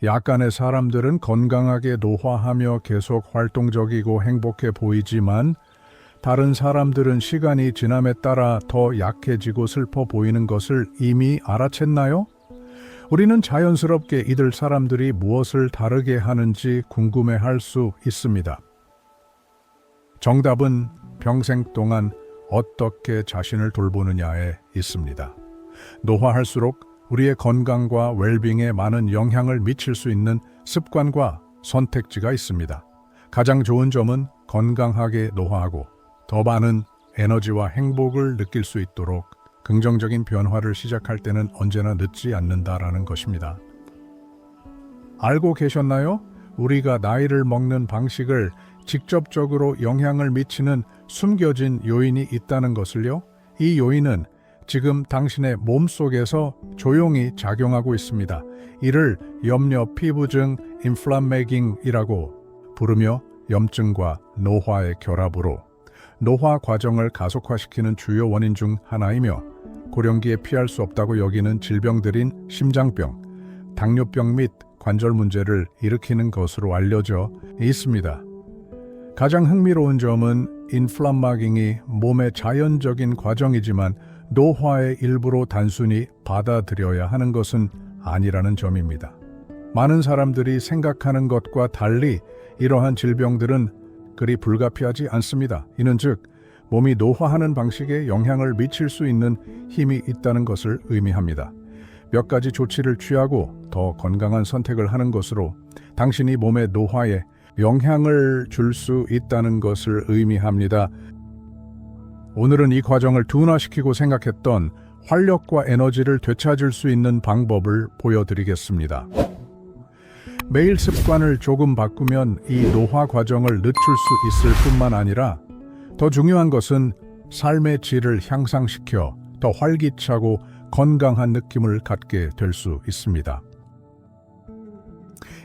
약간의 사람들은 건강하게 노화하며 계속 활동적이고 행복해 보이지만 다른 사람들은 시간이 지남에 따라 더 약해지고 슬퍼 보이는 것을 이미 알아챘나요? 우리는 자연스럽게 이들 사람들이 무엇을 다르게 하는지 궁금해할 수 있습니다. 정답은 평생 동안 어떻게 자신을 돌보느냐에 있습니다. 노화할수록 우리의 건강과 웰빙에 많은 영향을 미칠 수 있는 습관과 선택지가 있습니다. 가장 좋은 점은 건강하게 노화하고 더 많은 에너지와 행복을 느낄 수 있도록 긍정적인 변화를 시작할 때는 언제나 늦지 않는다라는 것입니다. 알고 계셨나요? 우리가 나이를 먹는 방식을 직접적으로 영향을 미치는 숨겨진 요인이 있다는 것을요. 이 요인은 지금 당신의 몸속에서 조용히 작용하고 있습니다. 이를 염려 피부증 인플라메깅이라고 부르며 염증과 노화의 결합으로 노화 과정을 가속화시키는 주요 원인 중 하나이며 고령기에 피할 수 없다고 여기는 질병들인 심장병, 당뇨병 및 관절 문제를 일으키는 것으로 알려져 있습니다. 가장 흥미로운 점은 인플라마깅이 몸의 자연적인 과정이지만 노화의 일부로 단순히 받아들여야 하는 것은 아니라는 점입니다. 많은 사람들이 생각하는 것과 달리 이러한 질병들은 그리 불가피하지 않습니다. 이는 즉 몸이 노화하는 방식에 영향을 미칠 수 있는 힘이 있다는 것을 의미합니다. 몇 가지 조치를 취하고 더 건강한 선택을 하는 것으로 당신이 몸의 노화에 영향을 줄 수 있다는 것을 의미합니다. 오늘은 이 과정을 둔화시키고 생각했던 활력과 에너지를 되찾을 수 있는 방법을 보여드리겠습니다. 매일 습관을 조금 바꾸면 이 노화 과정을 늦출 수 있을 뿐만 아니라 더 중요한 것은 삶의 질을 향상시켜 더 활기차고 건강한 느낌을 갖게 될 수 있습니다.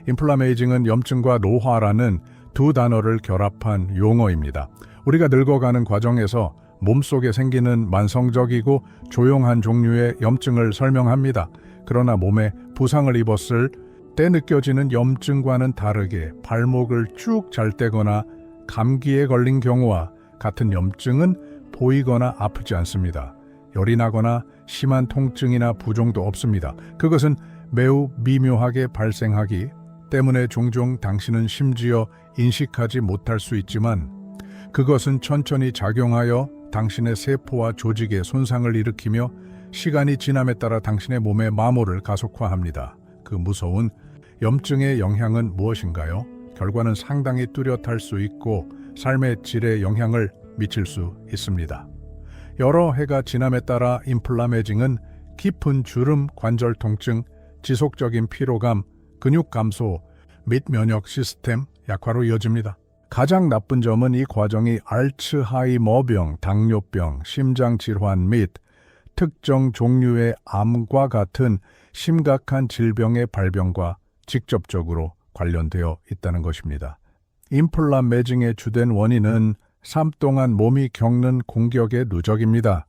인플라메이징은 염증과 노화라는 두 단어를 결합한 용어입니다. 우리가 늙어가는 과정에서 몸속에 생기는 만성적이고 조용한 종류의 염증을 설명합니다. 그러나 몸에 부상을 입었을 때 느껴지는 염증과는 다르게 발목을 쭉 잘 떼거나 감기에 걸린 경우와 같은 염증은 보이거나 아프지 않습니다. 열이 나거나 심한 통증이나 부종도 없습니다. 그것은 매우 미묘하게 발생하기 때문에 종종 당신은 심지어 인식하지 못할 수 있지만 그것은 천천히 작용하여 당신의 세포와 조직에 손상을 일으키며 시간이 지남에 따라 당신의 몸의 마모를 가속화합니다. 그 무서운 염증의 영향은 무엇인가요? 결과는 상당히 뚜렷할 수 있고 삶의 질에 영향을 미칠 수 있습니다. 여러 해가 지남에 따라 인플라메징은 깊은 주름, 관절 통증, 지속적인 피로감, 근육 감소 및 면역 시스템 약화로 이어집니다. 가장 나쁜 점은 이 과정이 알츠하이머병, 당뇨병, 심장질환 및 특정 종류의 암과 같은 심각한 질병의 발병과 직접적으로 관련되어 있다는 것입니다. 인플라메징의 주된 원인은 삶 동안 몸이 겪는 공격의 누적입니다.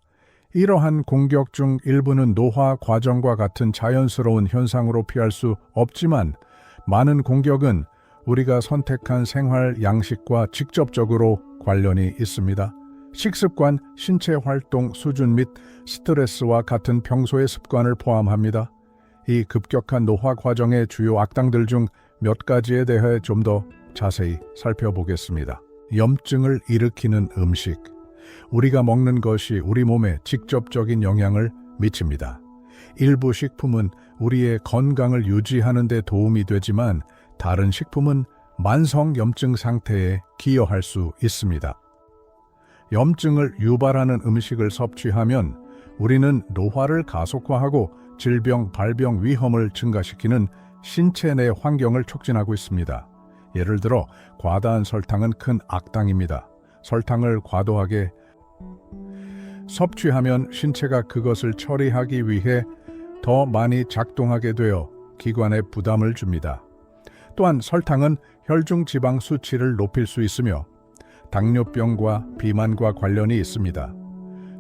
이러한 공격 중 일부는 노화 과정과 같은 자연스러운 현상으로 피할 수 없지만 많은 공격은 우리가 선택한 생활 양식과 직접적으로 관련이 있습니다. 식습관, 신체 활동 수준 및 스트레스와 같은 평소의 습관을 포함합니다. 이 급격한 노화 과정의 주요 악당들 중 몇 가지에 대해 좀 더 자세히 살펴보겠습니다. 염증을 일으키는 음식. 우리가 먹는 것이 우리 몸에 직접적인 영향을 미칩니다. 일부 식품은 우리의 건강을 유지하는 데 도움이 되지만 다른 식품은 만성 염증 상태에 기여할 수 있습니다. 염증을 유발하는 음식을 섭취하면 우리는 노화를 가속화하고 질병 발병 위험을 증가시키는 신체 내 환경을 촉진하고 있습니다. 예를 들어 과다한 설탕은 큰 악당입니다. 설탕을 과도하게 섭취하면 신체가 그것을 처리하기 위해 더 많이 작동하게 되어 기관에 부담을 줍니다. 또한 설탕은 혈중 지방 수치를 높일 수 있으며 당뇨병과 비만과 관련이 있습니다.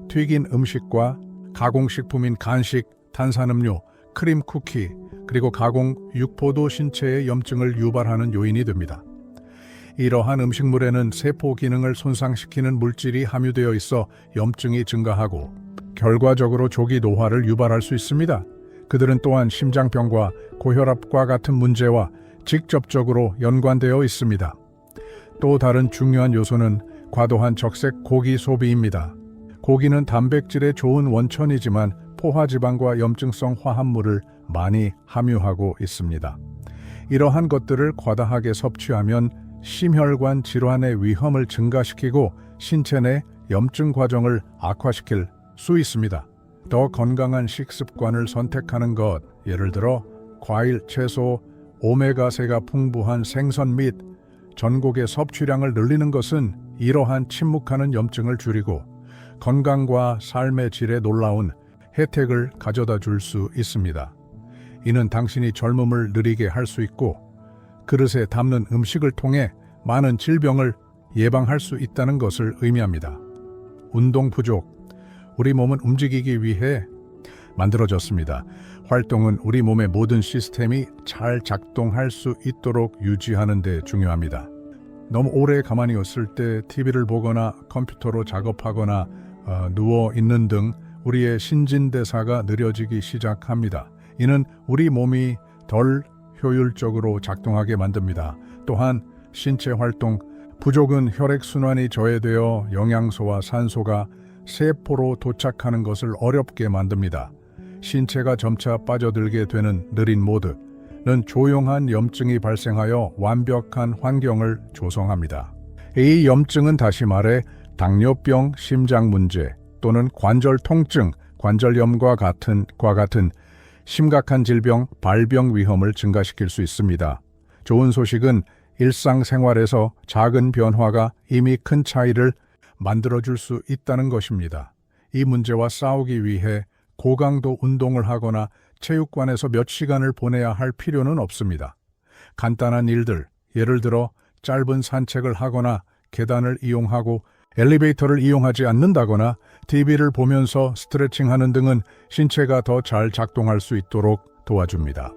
튀긴 음식과 가공식품인 간식, 탄산음료, 크림 쿠키, 그리고 가공 육포도 신체의 염증을 유발하는 요인이 됩니다. 이러한 음식물에는 세포 기능을 손상시키는 물질이 함유되어 있어 염증이 증가하고 결과적으로 조기 노화를 유발할 수 있습니다. 그들은 또한 심장병과 고혈압과 같은 문제와 직접적으로 연관되어 있습니다. 또 다른 중요한 요소는 과도한 적색 고기 소비입니다. 고기는 단백질의 좋은 원천이지만 포화지방과 염증성 화합물을 많이 함유하고 있습니다. 이러한 것들을 과다하게 섭취하면 심혈관 질환의 위험을 증가시키고 신체 내 염증 과정을 악화시킬 수 있습니다. 더 건강한 식습관을 선택하는 것, 예를 들어 과일, 채소, 오메가3가 풍부한 생선 및 전곡의 섭취량을 늘리는 것은 이러한 침묵하는 염증을 줄이고 건강과 삶의 질에 놀라운 혜택을 가져다 줄 수 있습니다. 이는 당신이 젊음을 느리게 할 수 있고 그릇에 담는 음식을 통해 많은 질병을 예방할 수 있다는 것을 의미합니다. 운동 부족. 우리 몸은 움직이기 위해 만들어졌습니다. 활동은 우리 몸의 모든 시스템이 잘 작동할 수 있도록 유지하는 데 중요합니다. 너무 오래 가만히 있을 때 TV를 보거나 컴퓨터로 작업하거나 누워 있는 등 우리의 신진대사가 느려지기 시작합니다. 이는 우리 몸이 덜 효율적으로 작동하게 만듭니다. 또한 신체 활동 부족은 혈액순환이 저해되어 영양소와 산소가 세포로 도착하는 것을 어렵게 만듭니다. 신체가 점차 빠져들게 되는 느린 모드는 조용한 염증이 발생하여 완벽한 환경을 조성합니다. 이 염증은 다시 말해 당뇨병, 심장 문제 또는 관절 통증, 관절염과 같은 심각한 질병, 발병 위험을 증가시킬 수 있습니다. 좋은 소식은 일상생활에서 작은 변화가 이미 큰 차이를 만들어줄 수 있다는 것입니다. 이 문제와 싸우기 위해 고강도 운동을 하거나 체육관에서 몇 시간을 보내야 할 필요는 없습니다. 간단한 일들, 예를 들어 짧은 산책을 하거나 계단을 이용하고 엘리베이터를 이용하지 않는다거나 TV를 보면서 스트레칭하는 등은 신체가 더 잘 작동할 수 있도록 도와줍니다.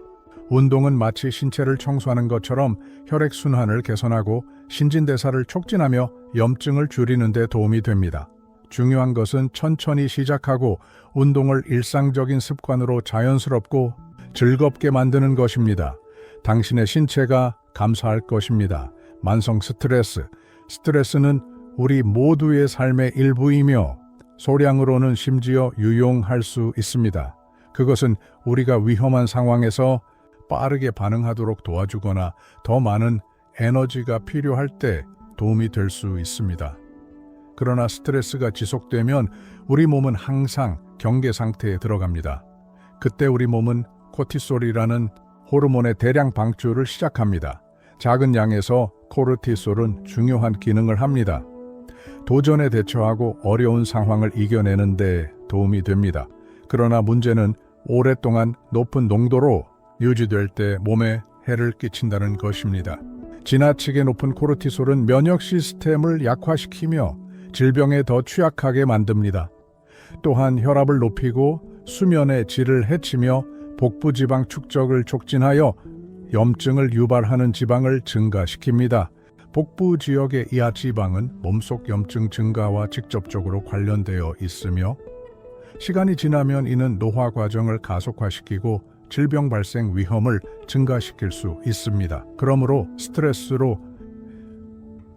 운동은 마치 신체를 청소하는 것처럼 혈액순환을 개선하고 신진대사를 촉진하며 염증을 줄이는 데 도움이 됩니다. 중요한 것은 천천히 시작하고 운동을 일상적인 습관으로 자연스럽고 즐겁게 만드는 것입니다. 당신의 신체가 감사할 것입니다. 만성 스트레스는 우리 모두의 삶의 일부이며 소량으로는 심지어 유용할 수 있습니다. 그것은 우리가 위험한 상황에서 빠르게 반응하도록 도와주거나 더 많은 에너지가 필요할 때 도움이 될 수 있습니다. 그러나 스트레스가 지속되면 우리 몸은 항상 경계 상태에 들어갑니다. 그때 우리 몸은 코티솔이라는 호르몬의 대량 방출을 시작합니다. 작은 양에서 코르티솔은 중요한 기능을 합니다. 도전에 대처하고 어려운 상황을 이겨내는 데 도움이 됩니다. 그러나 문제는 오랫동안 높은 농도로 유지될 때 몸에 해를 끼친다는 것입니다. 지나치게 높은 코르티솔은 면역 시스템을 약화시키며 질병에 더 취약하게 만듭니다. 또한 혈압을 높이고 수면의 질을 해치며 복부 지방 축적을 촉진하여 염증을 유발하는 지방을 증가시킵니다. 복부 지역의 이하 지방은 몸속 염증 증가와 직접적으로 관련되어 있으며 시간이 지나면 이는 노화 과정을 가속화시키고 질병 발생 위험을 증가시킬 수 있습니다. 그러므로 스트레스로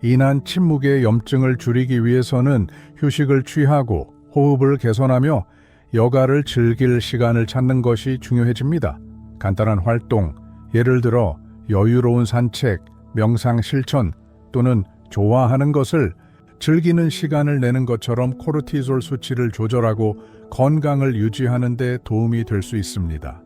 인한 침묵의 염증을 줄이기 위해서는 휴식을 취하고 호흡을 개선하며 여가를 즐길 시간을 찾는 것이 중요해집니다. 간단한 활동, 예를 들어 여유로운 산책, 명상 실천 또는 좋아하는 것을 즐기는 시간을 내는 것처럼 코르티솔 수치를 조절하고 건강을 유지하는 데 도움이 될 수 있습니다.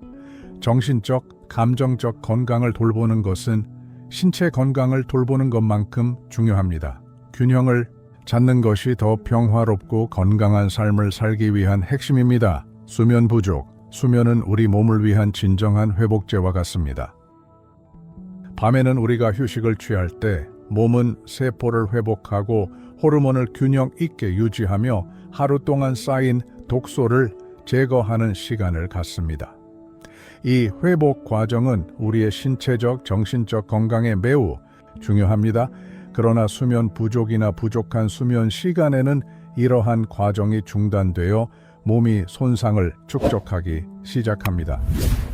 정신적, 감정적 건강을 돌보는 것은 신체 건강을 돌보는 것만큼 중요합니다. 균형을 찾는 것이 더 평화롭고 건강한 삶을 살기 위한 핵심입니다. 수면 부족. 수면은 우리 몸을 위한 진정한 회복제와 같습니다. 밤에는 우리가 휴식을 취할 때 몸은 세포를 회복하고 호르몬을 균형 있게 유지하며 하루 동안 쌓인 독소를 제거하는 시간을 갖습니다. 이 회복 과정은 우리의 신체적, 정신적 건강에 매우 중요합니다. 그러나 수면 부족이나 부족한 수면 시간에는 이러한 과정이 중단되어 몸이 손상을 축적하기 시작합니다.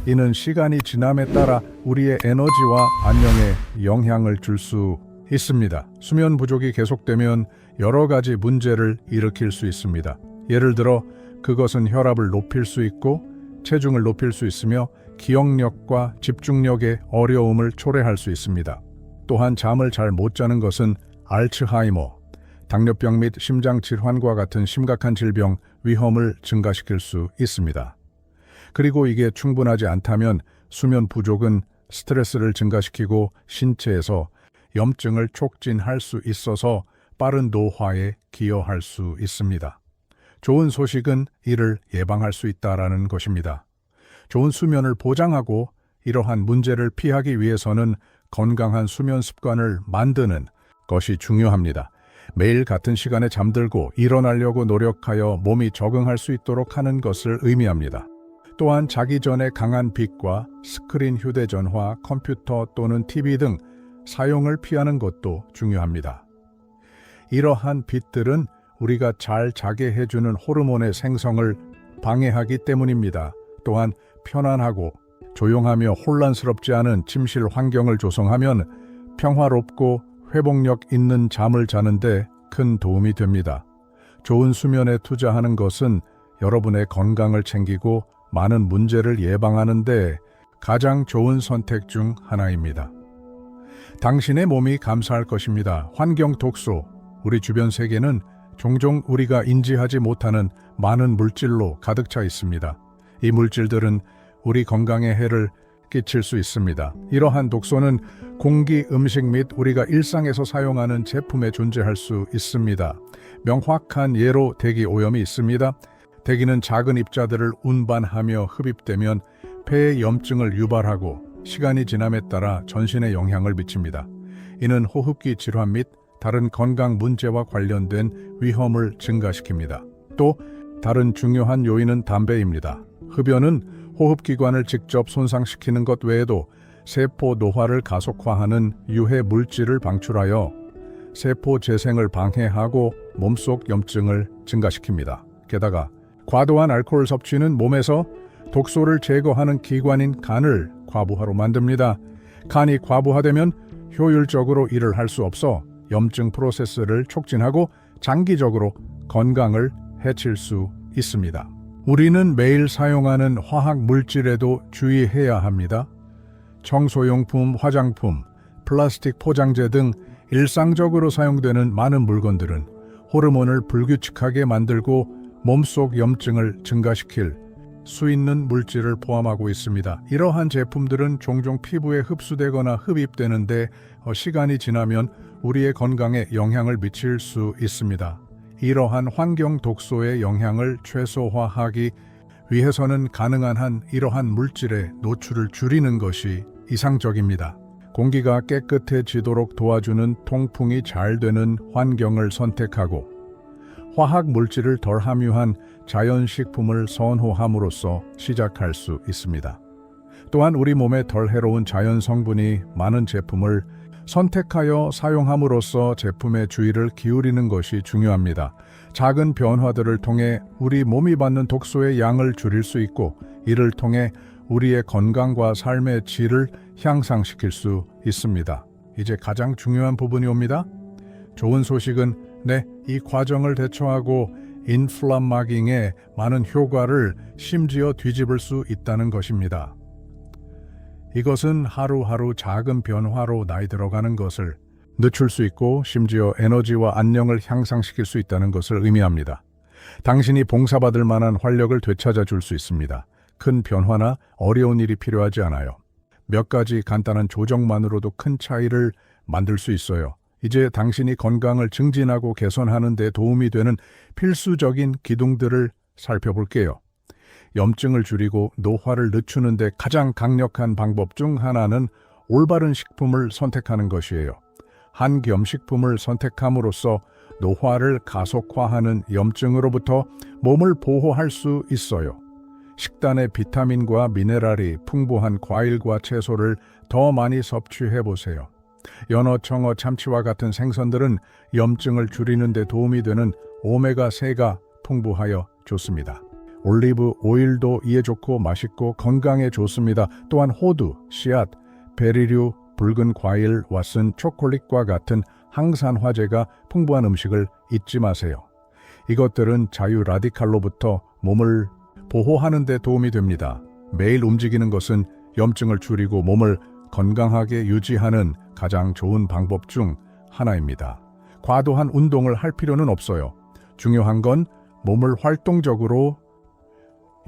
이는 시간이 지남에 따라 우리의 에너지와 안녕에 영향을 줄 수 있습니다. 수면 부족이 계속되면 여러 가지 문제를 일으킬 수 있습니다. 예를 들어 그것은 혈압을 높일 수 있고 체중을 높일 수 있으며 기억력과 집중력의 어려움을 초래할 수 있습니다. 또한 잠을 잘 못 자는 것은 알츠하이머, 당뇨병 및 심장질환과 같은 심각한 질병 위험을 증가시킬 수 있습니다. 그리고 이게 충분하지 않다면 수면 부족은 스트레스를 증가시키고 신체에서 염증을 촉진할 수 있어서 빠른 노화에 기여할 수 있습니다. 좋은 소식은 이를 예방할 수 있다는 것입니다. 좋은 수면을 보장하고 이러한 문제를 피하기 위해서는 건강한 수면 습관을 만드는 것이 중요합니다. 매일 같은 시간에 잠들고 일어나려고 노력하여 몸이 적응할 수 있도록 하는 것을 의미합니다. 또한 자기 전에 강한 빛과 스크린, 휴대전화, 컴퓨터 또는 TV 등 사용을 피하는 것도 중요합니다. 이러한 빛들은 우리가 잘 자게 해주는 호르몬의 생성을 방해하기 때문입니다. 또한 편안하고 조용하며 혼란스럽지 않은 침실 환경을 조성하면 평화롭고 회복력 있는 잠을 자는데 큰 도움이 됩니다. 좋은 수면에 투자하는 것은 여러분의 건강을 챙기고 많은 문제를 예방하는 데 가장 좋은 선택 중 하나입니다. 당신의 몸이 감사할 것입니다. 환경 독소, 우리 주변 세계는 종종 우리가 인지하지 못하는 많은 물질로 가득 차 있습니다. 이 물질들은 우리 건강에 해를 끼칠 수 있습니다. 이러한 독소는 공기, 음식 및 우리가 일상에서 사용하는 제품에 존재할 수 있습니다. 명확한 예로 대기 오염이 있습니다. 대기는 작은 입자들을 운반하며 흡입되면 폐에 염증을 유발하고 시간이 지남에 따라 전신에 영향을 미칩니다. 이는 호흡기 질환 및 다른 건강 문제와 관련된 위험을 증가시킵니다. 또 다른 중요한 요인은 담배입니다. 흡연은 호흡기관을 직접 손상시키는 것 외에도 세포 노화를 가속화하는 유해 물질을 방출하여 세포 재생을 방해하고 몸속 염증을 증가시킵니다. 게다가 과도한 알코올 섭취는 몸에서 독소를 제거하는 기관인 간을 과부하로 만듭니다. 간이 과부하되면 효율적으로 일을 할 수 없어 염증 프로세스를 촉진하고 장기적으로 건강을 해칠 수 있습니다. 우리는 매일 사용하는 화학 물질에도 주의해야 합니다. 청소용품, 화장품, 플라스틱 포장재 등 일상적으로 사용되는 많은 물건들은 호르몬을 불규칙하게 만들고 몸속 염증을 증가시킬 수 있는 물질을 포함하고 있습니다. 이러한 제품들은 종종 피부에 흡수되거나 흡입되는데 시간이 지나면 우리의 건강에 영향을 미칠 수 있습니다. 이러한 환경 독소의 영향을 최소화하기 위해서는 가능한 한 이러한 물질의 노출을 줄이는 것이 이상적입니다. 공기가 깨끗해지도록 도와주는 통풍이 잘 되는 환경을 선택하고 화학 물질을 덜 함유한 자연식품을 선호함으로써 시작할 수 있습니다. 또한 우리 몸에 덜 해로운 자연 성분이 많은 제품을 선택하여 사용함으로써 제품의 주의를 기울이는 것이 중요합니다. 작은 변화들을 통해 우리 몸이 받는 독소의 양을 줄일 수 있고 이를 통해 우리의 건강과 삶의 질을 향상시킬 수 있습니다. 이제 가장 중요한 부분이 옵니다. 좋은 소식은 이 과정을 대처하고 인플라마깅에 많은 효과를 심지어 뒤집을 수 있다는 것입니다. 이것은 하루하루 작은 변화로 나이 들어가는 것을 늦출 수 있고 심지어 에너지와 안녕을 향상시킬 수 있다는 것을 의미합니다. 당신이 봉사받을 만한 활력을 되찾아 줄 수 있습니다. 큰 변화나 어려운 일이 필요하지 않아요. 몇 가지 간단한 조정만으로도 큰 차이를 만들 수 있어요. 이제 당신이 건강을 증진하고 개선하는 데 도움이 되는 필수적인 기둥들을 살펴볼게요. 염증을 줄이고 노화를 늦추는 데 가장 강력한 방법 중 하나는 올바른 식품을 선택하는 것이에요. 한겸식품을 선택함으로써 노화를 가속화하는 염증으로부터 몸을 보호할 수 있어요. 식단에 비타민과 미네랄이 풍부한 과일과 채소를 더 많이 섭취해 보세요. 연어, 청어, 참치와 같은 생선들은 염증을 줄이는 데 도움이 되는 오메가3가 풍부하여 좋습니다. 올리브 오일도 이에 좋고 맛있고 건강에 좋습니다. 또한 호두, 씨앗, 베리류, 붉은 과일, 왓슨, 초콜릿과 같은 항산화제가 풍부한 음식을 잊지 마세요. 이것들은 자유 라디칼로부터 몸을 보호하는 데 도움이 됩니다. 매일 움직이는 것은 염증을 줄이고 몸을 건강하게 유지하는 가장 좋은 방법 중 하나입니다. 과도한 운동을 할 필요는 없어요. 중요한 건 몸을 활동적으로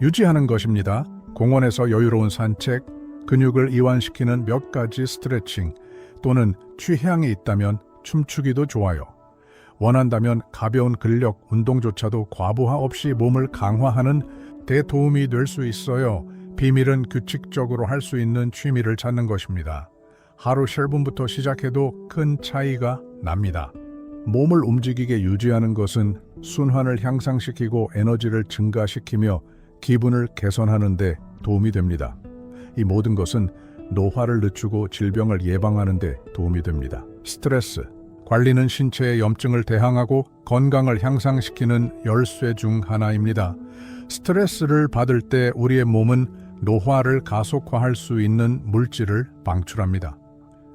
유지하는 것입니다. 공원에서 여유로운 산책, 근육을 이완시키는 몇 가지 스트레칭, 또는 취향이 있다면 춤추기도 좋아요. 원한다면 가벼운 근력 운동조차도 과부하 없이 몸을 강화하는 데 도움이 될 수 있어요. 비밀은 규칙적으로 할 수 있는 취미를 찾는 것입니다. 하루 10분부터 시작해도 큰 차이가 납니다. 몸을 움직이게 유지하는 것은 순환을 향상시키고 에너지를 증가시키며 기분을 개선하는 데 도움이 됩니다. 이 모든 것은 노화를 늦추고 질병을 예방하는 데 도움이 됩니다. 스트레스 관리는 신체의 염증을 대항하고 건강을 향상시키는 열쇠 중 하나입니다. 스트레스를 받을 때 우리의 몸은 노화를 가속화할 수 있는 물질을 방출합니다.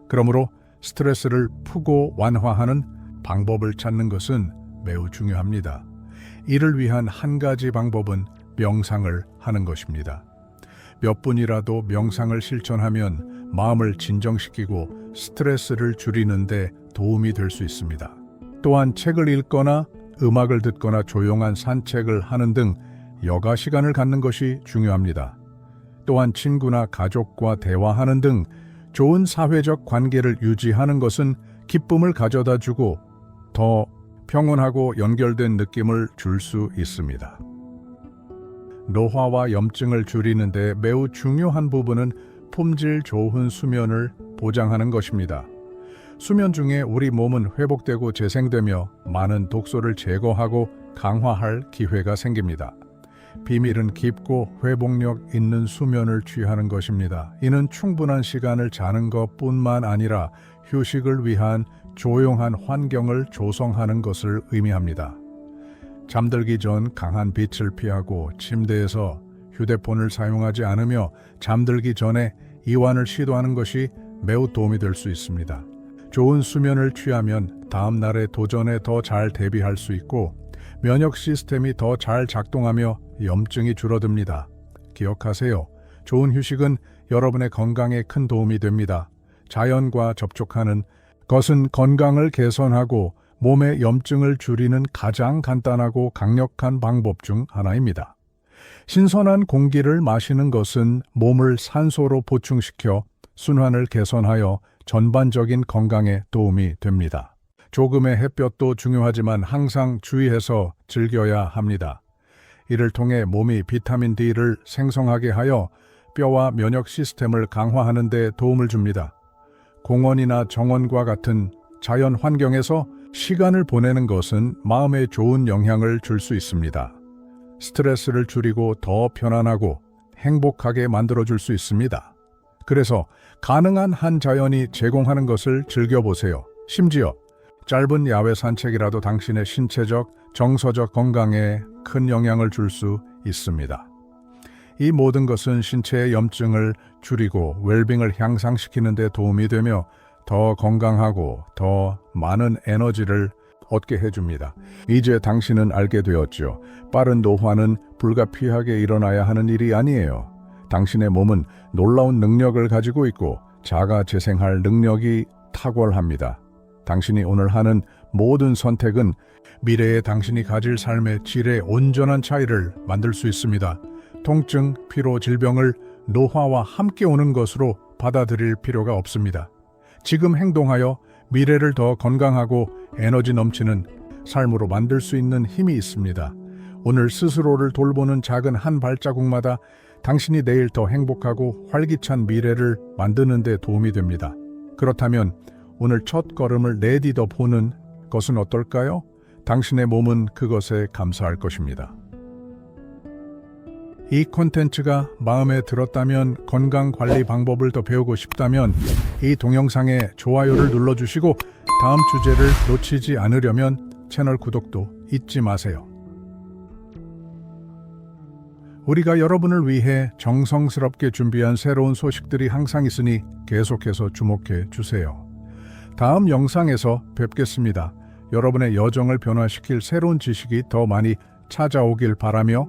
그러므로 스트레스를 푸고 완화하는 방법을 찾는 것은 매우 중요합니다. 이를 위한 한 가지 방법은 명상을 하는 것입니다. 몇 분이라도 명상을 실천하면 마음을 진정시키고 스트레스를 줄이는 데 도움이 될 수 있습니다. 또한 책을 읽거나 음악을 듣거나 조용한 산책을 하는 등 여가 시간을 갖는 것이 중요합니다. 또한 친구나 가족과 대화하는 등 좋은 사회적 관계를 유지하는 것은 기쁨을 가져다 주고 더 평온하고 연결된 느낌을 줄 수 있습니다. 노화와 염증을 줄이는 데 매우 중요한 부분은 품질 좋은 수면을 보장하는 것입니다. 수면 중에 우리 몸은 회복되고 재생되며 많은 독소를 제거하고 강화할 기회가 생깁니다. 비밀은 깊고 회복력 있는 수면을 취하는 것입니다. 이는 충분한 시간을 자는 것뿐만 아니라 휴식을 위한 조용한 환경을 조성하는 것을 의미합니다. 잠들기 전 강한 빛을 피하고 침대에서 휴대폰을 사용하지 않으며 잠들기 전에 이완을 시도하는 것이 매우 도움이 될 수 있습니다. 좋은 수면을 취하면 다음 날의 도전에 더 잘 대비할 수 있고 면역 시스템이 더 잘 작동하며 염증이 줄어듭니다. 기억하세요. 좋은 휴식은 여러분의 건강에 큰 도움이 됩니다. 자연과 접촉하는 것은 건강을 개선하고 몸의 염증을 줄이는 가장 간단하고 강력한 방법 중 하나입니다. 신선한 공기를 마시는 것은 몸을 산소로 보충시켜 순환을 개선하여 전반적인 건강에 도움이 됩니다. 조금의 햇볕도 중요하지만 항상 주의해서 즐겨야 합니다. 이를 통해 몸이 비타민 D를 생성하게 하여 뼈와 면역 시스템을 강화하는 데 도움을 줍니다. 공원이나 정원과 같은 자연 환경에서 시간을 보내는 것은 마음에 좋은 영향을 줄 수 있습니다. 스트레스를 줄이고 더 편안하고 행복하게 만들어줄 수 있습니다. 그래서 가능한 한 자연이 제공하는 것을 즐겨보세요. 심지어 짧은 야외 산책이라도 당신의 신체적, 정서적 건강에 큰 영향을 줄 수 있습니다. 이 모든 것은 신체의 염증을 줄이고 웰빙을 향상시키는 데 도움이 되며 더 건강하고 더 많은 에너지를 얻게 해줍니다. 이제 당신은 알게 되었죠. 빠른 노화는 불가피하게 일어나야 하는 일이 아니에요. 당신의 몸은 놀라운 능력을 가지고 있고 자가 재생할 능력이 탁월합니다. 당신이 오늘 하는 모든 선택은 미래의 당신이 가질 삶의 질에 온전한 차이를 만들 수 있습니다. 통증, 피로, 질병을 노화와 함께 오는 것으로 받아들일 필요가 없습니다. 지금 행동하여 미래를 더 건강하고 에너지 넘치는 삶으로 만들 수 있는 힘이 있습니다. 오늘 스스로를 돌보는 작은 한 발자국마다 당신이 내일 더 행복하고 활기찬 미래를 만드는 데 도움이 됩니다. 그렇다면 오늘 첫 걸음을 내디뎌 보는 것은 어떨까요? 당신의 몸은 그것에 감사할 것입니다. 이 콘텐츠가 마음에 들었다면, 건강 관리 방법을 더 배우고 싶다면 이 동영상에 좋아요를 눌러주시고, 다음 주제를 놓치지 않으려면 채널 구독도 잊지 마세요. 우리가 여러분을 위해 정성스럽게 준비한 새로운 소식들이 항상 있으니 계속해서 주목해 주세요. 다음 영상에서 뵙겠습니다. 여러분의 여정을 변화시킬 새로운 지식이 더 많이 찾아오길 바라며